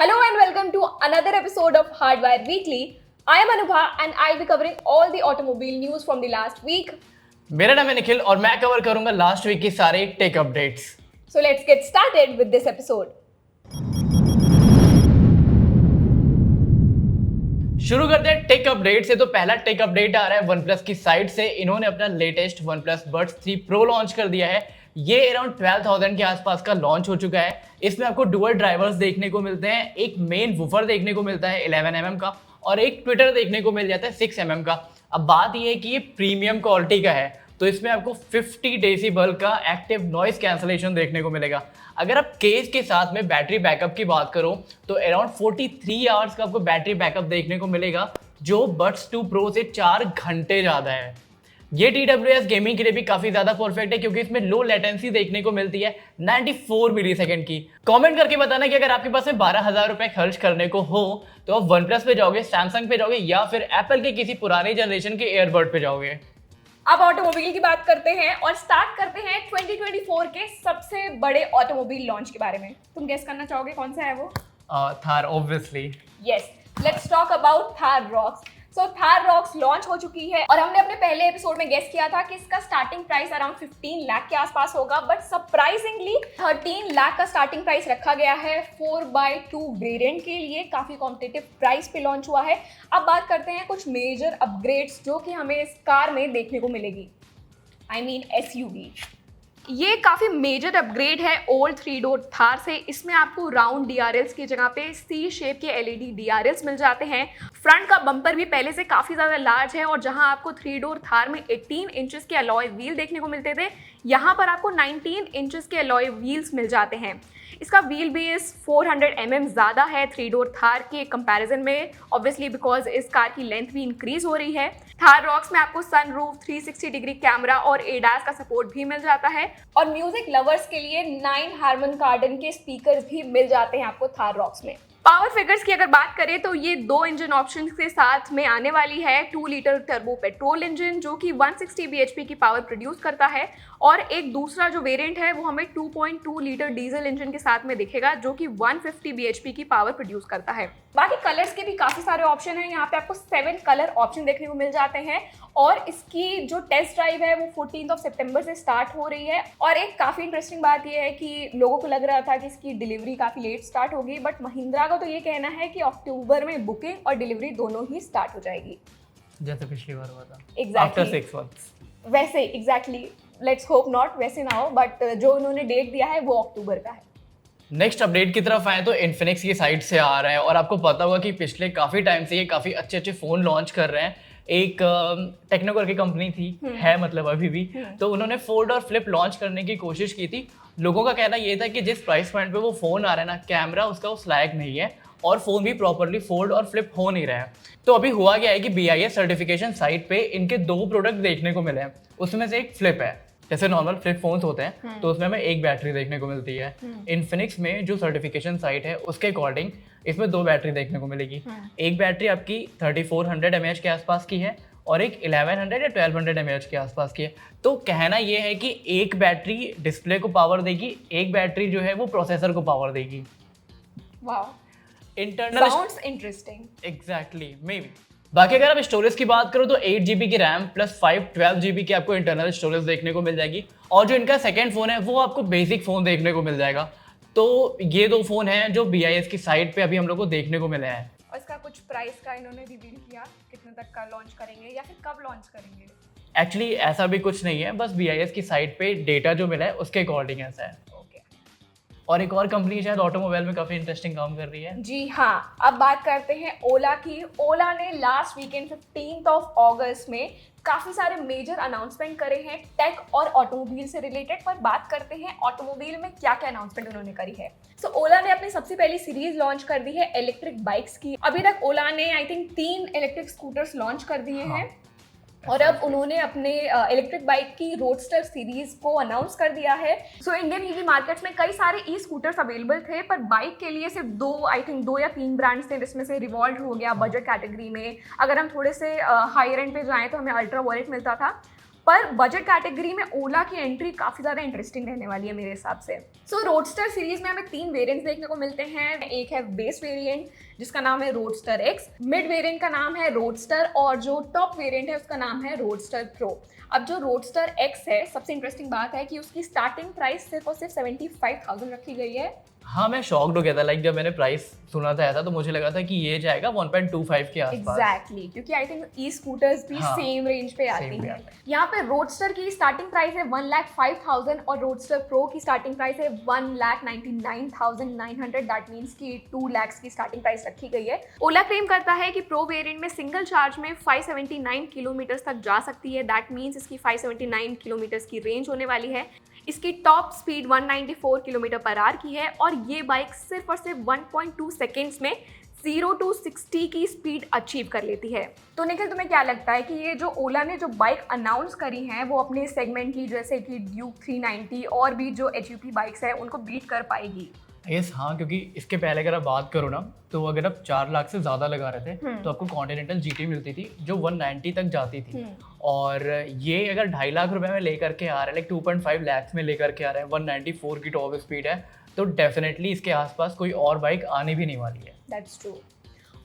Hello and welcome to another episode of Hardwire Weekly. I am Anubha and I'll be covering all the automobile news from the last week. मेरा नाम है निखिल और मैं cover करूंगा last week की सारे tech updates. So let's get started with this episode. शुरू करते हैं टेक अपडेट से। तो पहला टेक अपडेट आ रहा है OnePlus की साइड से। इन्होंने अपना latest OnePlus Buds 3 Pro launch कर दिया है। ये अराउंड 12,000 के आसपास का लॉन्च हो चुका है। इसमें आपको डुअल ड्राइवर्स देखने को मिलते हैं, एक मेन वूफर देखने को मिलता है 11 mm का और एक ट्विटर देखने को मिल जाता है 6 mm का। अब बात ये है कि ये प्रीमियम क्वालिटी का है, तो इसमें आपको 50 डेसिबल का एक्टिव नॉइस कैंसलेशन देखने को मिलेगा। अगर आप केस के साथ में बैटरी बैकअप की बात करो तो अराउंड 43 आवर्स का आपको बैटरी बैकअप देखने को मिलेगा, जो Buds 2 Pro से 4 घंटे ज़्यादा है। ये TWS गेमिंग के लिए भी काफ़ी ज़्यादा परफेक्ट है क्योंकि इसमें लो लेटेंसी देखने को मिलती है 94 मिलीसेकंड की। कमेंट करके बताना कि अगर आपके पास में 12,000 रुपये खर्च करने को हो तो आप OnePlus पे जाओगे, सैमसंग पे जाओगे या फिर एप्पल के किसी पुराने जनरेशन के एयरबड पे जाओगे। अब ऑटोमोबाइल की बात करते हैं और स्टार्ट करते हैं 2024 के सबसे बड़े ऑटोमोबाइल लॉन्च के बारे में। तुम गेस करना चाहोगे कौन सा है वो? Thar obviously. Yes, let's talk about Thar rocks. So Thar rocks launch हो चुकी है और हमने अपने पहले एपिसोड में गेस किया था कि इसका स्टार्टिंग प्राइस अराउंड 15 लाख के आसपास होगा, बट सरप्राइजिंगली 13 लाख का स्टार्टिंग प्राइस रखा गया है 4x2 वेरिएंट के लिए। काफी कॉम्पिटिटिव प्राइस पे लॉन्च हुआ है। अब बात करते हैं कुछ मेजर अपग्रेड्स जो कि हमें इस कार में देखने को मिलेगी, आई मीन SUV। ये काफ़ी मेजर अपग्रेड है ओल्ड 3 डोर थार से। इसमें आपको राउंड DRLs की जगह पे C शेप के LED DRLs मिल जाते हैं। फ्रंट का बम्पर भी पहले से काफ़ी ज़्यादा लार्ज है और जहां आपको 3 डोर थार में 18 इंचेस के अलॉय व्हील देखने को मिलते थे, यहाँ पर आपको 19 इंचेस के अलॉय व्हील्स मिल जाते हैं। इसका व्हील बेस 400 mm ज़्यादा है 3 डोर थार के कंपैरिजन में, ऑब्वियसली बिकॉज इस कार की लेंथ भी इंक्रीज हो रही है। थार रॉक्स में आपको सनरूफ, 360 डिग्री कैमरा और ADAS का सपोर्ट भी मिल जाता है और म्यूजिक लवर्स के लिए 9 हार्मन कार्डन के स्पीकर्स भी मिल जाते हैं आपको थार रॉक्स में। पावर फिगर्स की अगर बात करें तो ये 2 इंजन ऑप्शन के साथ में आने वाली है। 2 लीटर टर्बो पेट्रोल इंजन जो कि 160 bhp की पावर प्रोड्यूस करता है और एक दूसरा जो वेरिएंट है वो हमें 2.2 लीटर डीजल इंजन के साथ में दिखेगा जो कि 150 bhp की पावर प्रोड्यूस करता है। बाकी कलर्स के भी काफ़ी सारे ऑप्शन हैं। यहाँ पे आपको 7 कलर ऑप्शन देखने को मिल जाते हैं और इसकी जो टेस्ट ड्राइव है वो 14 सितंबर से स्टार्ट हो रही है। और एक काफ़ी इंटरेस्टिंग बात यह है कि लोगों को लग रहा था कि इसकी डिलीवरी काफ़ी लेट स्टार्ट होगी, बट महिंद्रा का तो ये कहना है कि अक्टूबर में बुकिंग और डिलीवरी दोनों ही स्टार्ट हो जाएगी, जैसे पिछली बार हुआ था। Exactly. After 6 months. वैसे एग्जैक्टली, लेट्स होप नॉट वैसे ना हो, बट जो उन्होंने डेट दिया है वो अक्टूबर का है। नेक्स्ट अपडेट की तरफ आए तो इन्फिनिक्स की साइड से आ रहा है और आपको पता होगा कि पिछले काफ़ी टाइम से ये काफ़ी अच्छे अच्छे फ़ोन लॉन्च कर रहे हैं। एक टेक्नो करके कंपनी थी, है मतलब अभी भी, तो उन्होंने फोल्ड और फ्लिप लॉन्च करने की कोशिश की थी। लोगों का कहना ये था कि जिस प्राइस पॉइंट पे वो फ़ोन आ रहा है ना, कैमरा उसका उस लायक नहीं है और फ़ोन भी प्रॉपरली फोल्ड और फ्लिप हो नहीं रहा है। तो अभी हुआ क्या है कि BIS सर्टिफिकेशन साइट पे इनके 2 प्रोडक्ट देखने को मिले हैं। उसमें से एक फ्लिप है, जैसे नॉर्मल फ्लिप फोन्स होते हैं तो उसमें हमें एक बैटरी देखने को मिलती है। इन्फिनिक्स में जो सर्टिफिकेशन साइट है उसके अकॉर्डिंग इसमें 2 बैटरी देखने को मिलेगी। एक बैटरी आपकी 3400 mAh के आसपास की है और एक 1100 या 1200 mAh के आसपास की है। तो कहना ये है कि एक बैटरी डिस्प्ले को पावर देगी, एक बैटरी जो है वो प्रोसेसर को पावर देगी। Wow, internal sounds interesting. Exactly, may be. बाकी अगर आप स्टोरेज की बात करो तो 8 GB की रैम प्लस 12 GB की आपको इंटरनल स्टोरेज देखने को मिल जाएगी और जो इनका सेकंड फ़ोन है वो आपको बेसिक फ़ोन देखने को मिल जाएगा। तो ये 2 फ़ोन हैं जो BIS की साइट पे अभी हम लोग को देखने को मिले हैं। और इसका कुछ प्राइस का इन्होंने रिवील किया, कितने तक का लॉन्च करेंगे या फिर कब लॉन्च करेंगे? एक्चुअली ऐसा भी कुछ नहीं है, बस BIS की साइट पे डेटा जो मिला है उसके अकॉर्डिंग ऐसा है। और एक और कंपनी शायद ऑटोमोबाइल में काफ़ी इंटरेस्टिंग काम कर रही है। जी हाँ, अब बात करते हैं ओला की। ओला ने लास्ट वीकेंड 15 अगस्त में काफ़ी सारे मेजर अनाउंसमेंट करे हैं टेक और ऑटोमोबाइल से रिलेटेड। पर बात करते हैं ऑटोमोबाइल में क्या क्या अनाउंसमेंट उन्होंने करी है। सो ओला ने अपनी सबसे पहली सीरीज लॉन्च कर दी है इलेक्ट्रिक बाइक्स की। अभी तक ओला ने I think 3 electric scooters launch कर दिए हैं और अब उन्होंने अपने इलेक्ट्रिक बाइक की रोडस्टर सीरीज को अनाउंस कर दिया है। सो इंडियन ईवी मार्केट्स में कई सारे ई स्कूटर्स अवेलेबल थे, पर बाइक के लिए सिर्फ 2 या 3 ब्रांड्स थे, जिसमें से रिवॉल्ट हो गया बजट कैटेगरी में। अगर हम थोड़े से हायर एंड पे जाएं तो हमें अल्ट्रा वॉलेट मिलता था पर बजट कैटेगरी में ओला की एंट्री काफ़ी ज़्यादा इंटरेस्टिंग रहने वाली है मेरे हिसाब से। सो रोडस्टर सीरीज में हमें 3 वेरिएंट्स देखने को मिलते हैं। एक है बेस वेरिएंट जिसका नाम है रोडस्टर एक्स, मिड वेरिएंट का नाम है रोडस्टर और जो टॉप वेरिएंट है उसका नाम है रोडस्टर प्रो। अब जो रोडस्टर एक्स है, सबसे इंटरेस्टिंग बात है कि उसकी स्टार्टिंग प्राइस सिर्फ और सिर्फ 75,000 रखी गई है। हाँ, मैं शॉक्ड हो गया था। लाइक जब मैंने प्राइस सुना था ऐसा, तो मुझे लगा था कि ये जाएगा 1.25 के आसपास। एग्जैक्टली, क्योंकि आई थिंक ई स्कूटर्स भी हाँ, सेम रेंज पे आती same है। पे यहाँ पे रोडस्टर की स्टार्टिंग प्राइस है 1,05,000 और रोडस्टर प्रो की स्टार्टिंग प्राइस है 1,99,900। दैट मीन्स कि 2 लाख की स्टार्टिंग प्राइस रखी गई है। ओला क्लेम करता है कि प्रो वेरिएंट में सिंगल चार्ज में 579 किलोमीटर तक जा सकती है। दैट मीन्स इसकी 579 किलोमीटर की रेंज होने वाली है। इसकी top speed 194 kilometre per hour की है और ये बाइक सिर्फ और सिर्फ 1.2 सेकेंड्स में 0 to 60 की स्पीड अचीव कर लेती है। तो निखिल, तुम्हें क्या लगता है कि ये जो ओला ने जो बाइक अनाउंस करी हैं वो अपने सेगमेंट की, जैसे कि ड्यूक 390 और भी जो एचयूपी बाइक्स हैं, उनको बीट कर पाएगी? यस, हाँ, क्योंकि इसके पहले अगर आप बात करो ना, तो अगर आप 4 लाख से ज़्यादा लगा रहे थे तो आपको कॉन्टिनेंटल जीटी मिलती थी जो 190 तक जाती थी। और ये अगर 2.5 लाख रुपए में लेकर के आ रहा है, लाइक 2.5 लाख में लेकर के आ रहा है, 194 की टॉप स्पीड है, तो डेफिनेटली इसके आसपास कोई और बाइक आने भी नहीं वाली है। That's true.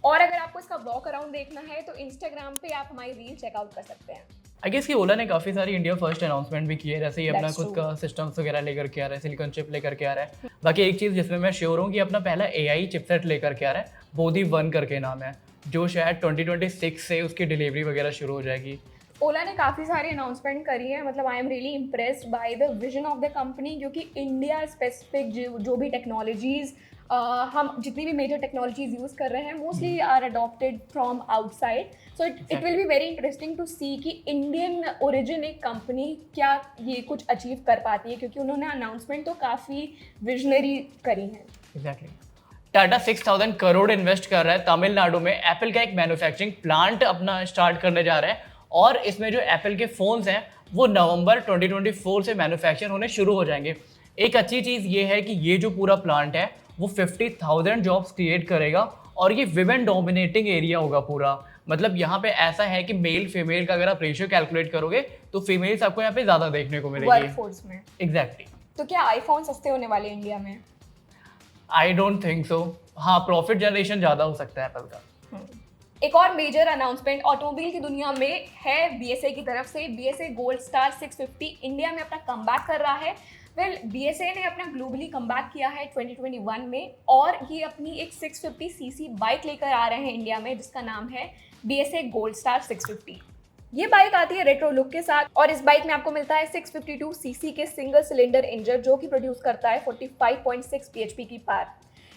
और अगर आपको इसका वॉक अराउंड देखना है तो इंस्टाग्राम पे आप हमारी रील चेकआउट कर सकते हैं। आई गेस कि ओला ने काफ़ी सारी इंडिया फर्स्ट अनाउंसमेंट भी की है, जैसे ये अपना That's खुद true. का सिस्टम्स वगैरह लेकर के आ रहा है, सिलिकॉन चिप लेकर के आ रहा है। बाकी एक चीज़ जिसमें मैं श्योर हूँ कि अपना पहला AI चिपसेट लेकर के आ रहा है, बोधी 1 करके नाम है, जो शायद 2026 से उसकी डिलीवरी वगैरह शुरू हो जाएगी। ओला ने काफ़ी सारी अनाउंसमेंट करी है। मतलब I am really impressed by the vision of the company, क्योंकि इंडिया स्पेसिफिक जो भी टेक्नोलॉजीज़ हम जितनी भी मेजर टेक्नोलॉजीज यूज़ कर रहे हैं mostly are adopted from outside. So it will be very interesting to see कि इंडियन ओरिजिन एक कंपनी क्या ये कुछ अचीव कर पाती है, क्योंकि उन्होंने अनाउंसमेंट तो काफ़ी विजनरी करी है। एग्जैक्टली। टाटा 6,000 करोड़ इन्वेस्ट कर रहा है तमिलनाडु में। एप्पल का एक मैन्युफैक्चरिंग प्लांट अपना स्टार्ट करने जा रहा है और इसमें जो एप्पल के फ़ोन्स हैं वो नवंबर 2024 से मैन्युफैक्चर होने शुरू हो जाएंगे। एक अच्छी चीज़ ये है कि ये जो पूरा प्लांट है वो 50,000 जॉब्स क्रिएट करेगा और ये विमेन डोमिनेटिंग एरिया होगा पूरा। मतलब यहाँ पे ऐसा है कि मेल फीमेल का अगर आप रेशियो कैलकुलेट करोगे तो फीमेल्स आपको यहाँ पे ज़्यादा देखने को मिलेगी वर्कफोर्स में। एग्जैक्टली। तो क्या आईफोन सस्ते होने वाले इंडिया में? I don't think so. हाँ, प्रॉफिट जनरेशन ज़्यादा हो सकता है एप्पल का। एक और मेजर अनाउंसमेंट ऑटोमोबाइल की दुनिया में है BSA की तरफ से। BSA गोल्ड स्टार 650 इंडिया में अपना कमबैक कर रहा है। BSA ने अपना ग्लोबली कमबैक किया है 2021 में और ये अपनी एक 650cc बाइक लेकर आ रहे हैं इंडिया में, जिसका नाम है BSA गोल्ड स्टार 650। ये बाइक आती है रेट्रो लुक के साथ और इस बाइक में आपको मिलता है 652cc के सिंगल सिलेंडर इंजन जो कि प्रोड्यूस करता है 45.6 bhp की पावर।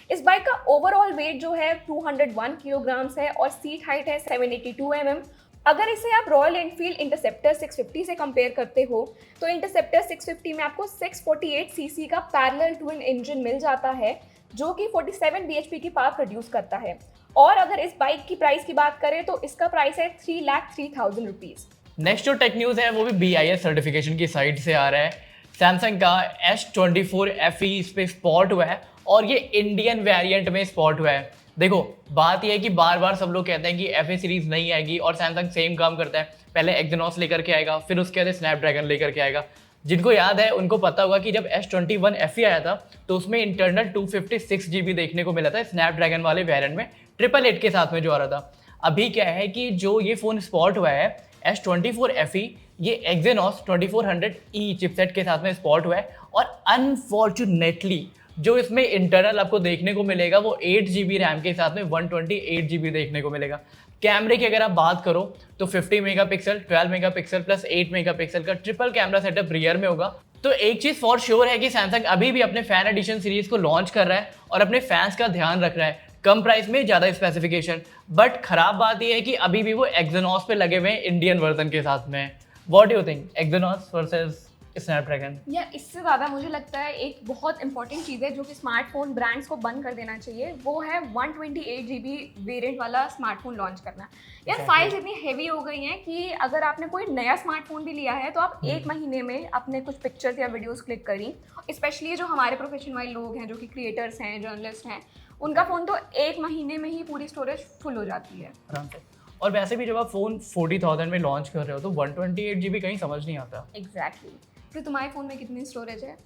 इस बाइक का ओवरऑल वेट जो है 201 किलोग्राम्स है और सीट हाइट है 782 mm। अगर इसे आप रॉयल एनफील्ड इंटरसेप्टर 650 से कंपेयर करते हो तो इंटरसेप्टर 650 में आपको 648cc का पैरेलल ट्विन इंजन मिल जाता है जो कि 47 bhp की पावर प्रोड्यूस करता है। और अगर इस बाइक की प्राइस की बात करें तो इसका प्राइस है 3,03,000 रुपीज़। नेक्स्ट जो टेक न्यूज़ है वो भी BIS सर्टिफिकेशन की साइट से आ रहा है। सैमसंग का S24 FE इस पे स्पॉट हुआ है और ये इंडियन वेरिएंट में स्पॉट हुआ है। देखो, बात यह है कि बार बार सब लोग कहते हैं कि FE सीरीज नहीं आएगी और सैमसंग सेम काम करता है, पहले एक्जिनोस लेकर के आएगा फिर उसके बाद स्नैपड्रैगन लेकर के आएगा। जिनको याद है उनको पता होगा कि जब S21 FE आया था तो उसमें इंटरनल 256 GB देखने को मिला था स्नैपड्रैगन वाले वेरिएंट में, 888 के साथ में जो आ रहा था। अभी क्या है कि जो ये फ़ोन स्पॉट हुआ है S24 FE, ये एक्जिनोस 2400E चिपसेट के साथ में स्पॉट हुआ है और अनफॉर्चुनेटली जो इसमें इंटरनल आपको देखने को मिलेगा वो 8 GB रैम के साथ में 128 GB देखने को मिलेगा। कैमरे की अगर आप बात करो तो 50 मेगापिक्सल, 12 मेगापिक्सल प्लस 8 मेगापिक्सल का ट्रिपल कैमरा सेटअप रियर में होगा। तो एक चीज़ फॉर श्योर है कि सैमसंग अभी भी अपने फैन एडिशन सीरीज को लॉन्च कर रहा है और अपने फैंस का ध्यान रख रहा है, कम प्राइस में ज़्यादा स्पेसिफिकेशन। बट खराब बात यह है कि अभी भी वो एक्जिनोस पे लगे हुए हैं इंडियन वर्जन के साथ में। What do you think, Exynos versus Snapdragon? या इससे ज़्यादा मुझे लगता है एक बहुत इंपॉर्टेंट चीज़ है जो कि स्मार्टफोन ब्रांड्स को बंद कर देना चाहिए, वो है 128 GB वेरिएंट वाला स्मार्टफोन लॉन्च करना। यार फाइल्स इतनी हैवी हो गई हैं कि अगर आपने कोई नया स्मार्टफोन भी लिया है तो आप एक महीने में अपने कुछ पिक्चर्स या वीडियोस क्लिक करी, स्पेशली जो हमारे प्रोफेशनल वाले लोग हैं जो कि क्रिएटर्स हैं, जर्नलिस्ट हैं, उनका फ़ोन तो एक महीने में ही पूरी स्टोरेज फुल हो जाती है आराम से। और वैसे भी जब आप फ़ोन 40,000 में लॉन्च कर रहे हो तो 128 GB कहीं समझ नहीं आता। एग्जैक्टली। फिर तुम्हारे फ़ोन में कितनी स्टोरेज है?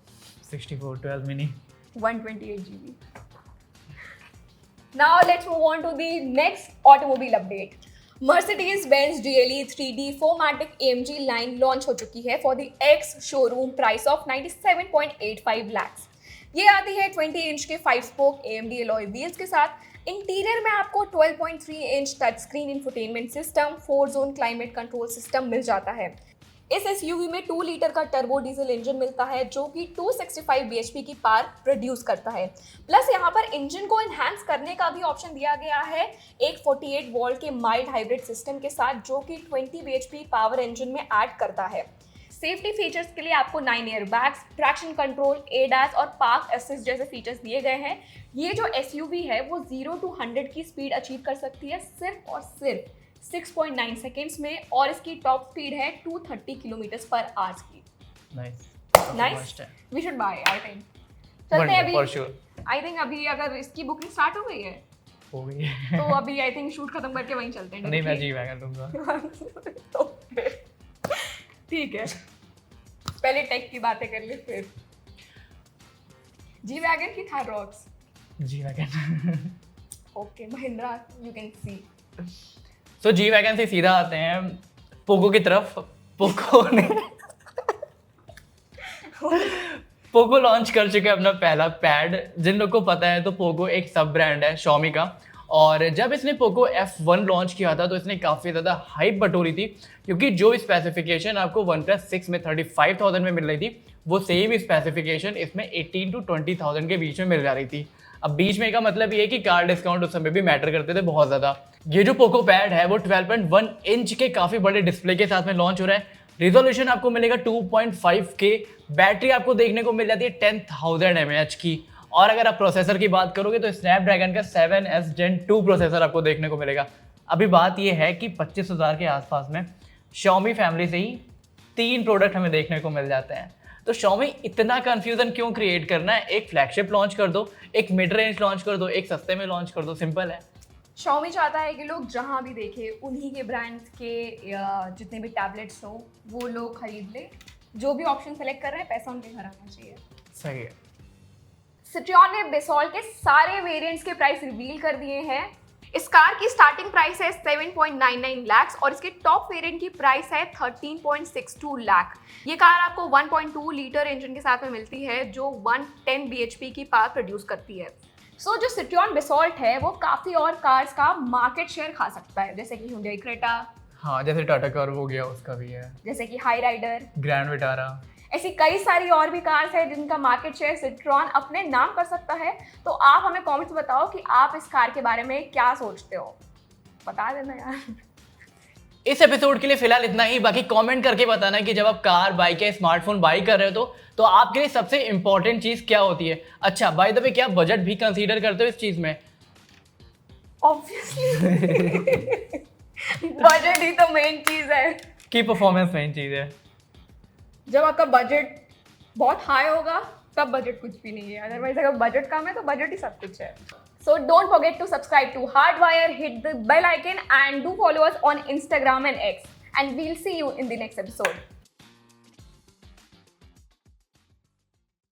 64 12 mini 128 GB. Now let's move on to the next automobile update. Mercedes-Benz GLE 3D 4MATIC AMG line launch हो चुकी है for the X showroom price of 97.85 lakhs. ये आती है 20 इंच के 5 स्पोक AMD alloy wheels के साथ। इंटीरियर में आपको 12.3 inch touch screen infotainment system, 4 zone climate control system मिल जाता है। इस एसयूवी में 2 लीटर का टर्बो डीजल इंजन मिलता है जो कि 265 bhp की पावर प्रोड्यूस करता है। प्लस यहाँ पर इंजन को एनहांस करने का भी ऑप्शन दिया गया है एक 48 वोल्ट के माइल्ड हाइब्रिड सिस्टम के साथ, जो कि 20 bhp पावर इंजन में ऐड करता है। सेफ्टी फीचर्स के लिए आपको 9 air bags, traction control, ADAS और पार्क असिस्ट जैसे फीचर्स दिए गए हैं। ये जो एसयूवी है वो 0 to 100 की स्पीड अचीव कर सकती है सिर्फ और सिर्फ 6.9 सेकेंड्स में, और इसकी टॉप स्पीड है 230 किलोमीटर पर आवर्स की। Nice, we should bye, I think. चलते हैं अभी, फॉर श्योर। आई थिंक अभी अगर इसकी बुकिंग स्टार्ट हो गई है तो अभी आई थिंक शूट खत्म करके वहीं चलते हैं। नहीं, मैं जी वैगन लूंगा। तो फिर ठीक है, पहले टेक की बातें कर ले, फिर जी वैगन की Thar rocks. G wagon. Okay Mahindra, you can see. तो जी वैगन से सीधा आते हैं पोको की तरफ। पोको लॉन्च कर चुके हैं अपना पहला पैड। जिन लोग को पता है तो पोको एक सब ब्रांड है Xiaomi का, और जब इसने पोको F1 लॉन्च किया था तो इसने काफ़ी ज़्यादा हाइप बटोरी थी, क्योंकि जो स्पेसिफिकेशन आपको OnePlus 6 में 35,000 में मिल रही थी वो सेम स्पेसिफिकेशन इसमें 18 to 20,000 के बीच में मिल जा रही थी। अब बीच में का मतलब ये है कि कार डिस्काउंट उस समय भी मैटर करते थे बहुत ज़्यादा। ये जो पोको पैड है वो 12.1 इंच के काफ़ी बड़े डिस्प्ले के साथ में लॉन्च हो रहा है। रिजोल्यूशन आपको मिलेगा 2.5K, बैटरी आपको देखने को मिल जाती है 10,000 mAh की, और अगर आप प्रोसेसर की बात करोगे तो स्नैपड्रैगन का 7S Gen 2 प्रोसेसर आपको देखने को मिलेगा। अभी बात ये है कि 25,000 के आसपास में Xiaomi फैमिली से ही 3 प्रोडक्ट हमें देखने को मिल जाते हैं। तो Xiaomi इतना कंफ्यूजन क्यों क्रिएट करना है? एक फ्लैगशिप लॉन्च कर दो, एक मिड रेंज लॉन्च कर दो, एक सस्ते में लॉन्च कर दो, सिंपल है। Xiaomi चाहता है कि लोग जहाँ भी देखें उन्हीं के ब्रांड्स के जितने भी टैबलेट्स हो वो लोग खरीद ले। जो भी ऑप्शन सेलेक्ट कर रहे हैं पैसा उनके घर आना चाहिए। सही है। Citroen ने बेसॉल के सारे वेरिएंट्स के प्राइस रिवील कर दिए हैं। इस कार की स्टार्टिंग प्राइस है 7.99 लाख और इसके टॉप वेरिएंट की प्राइस है 13.62 लाख। ये कार आपको 1.2 लीटर इंजन के साथ में मिलती है जो 110 bhp की पावर प्रोड्यूस करती है। जो Citroen बेसॉल्ट है वो काफ़ी और कार्स का मार्केट शेयर खा सकता है, जैसे कि Hyundai Creta, हाँ जैसे टाटा कर्व हो गया उसका भी है, जैसे कि हाई राइडर, ग्रैंड विटारा, ऐसी कई सारी और भी कार्स हैं जिनका मार्केट शेयर Citroen अपने नाम कर सकता है। तो आप हमें कमेंट्स बताओ कि आप इस कार के बारे में क्या सोचते हो, बता देना यार। इस एपिसोड के लिए फिलहाल इतना ही। बाकी कमेंट करके बताना कि जब आप कार, बाइक या स्मार्टफोन बाई कर रहे हो तो आपके लिए सबसे इंपॉर्टेंट चीज क्या होती है। अच्छा बाय द वे, क्या बजट भी कंसीडर करते हो इस चीज में? ऑब्वियसली बजट ही तो मेन चीज है की परफॉर्मेंस मेन चीज है। जब आपका बजट बहुत हाई होगा तब बजट कुछ भी नहीं है, अदरवाइज अगर बजट कम है तो बजट ही सब कुछ है। So don't forget to subscribe to Hardwire, hit the bell icon and do follow us on Instagram and X, and we'll see you in the next episode.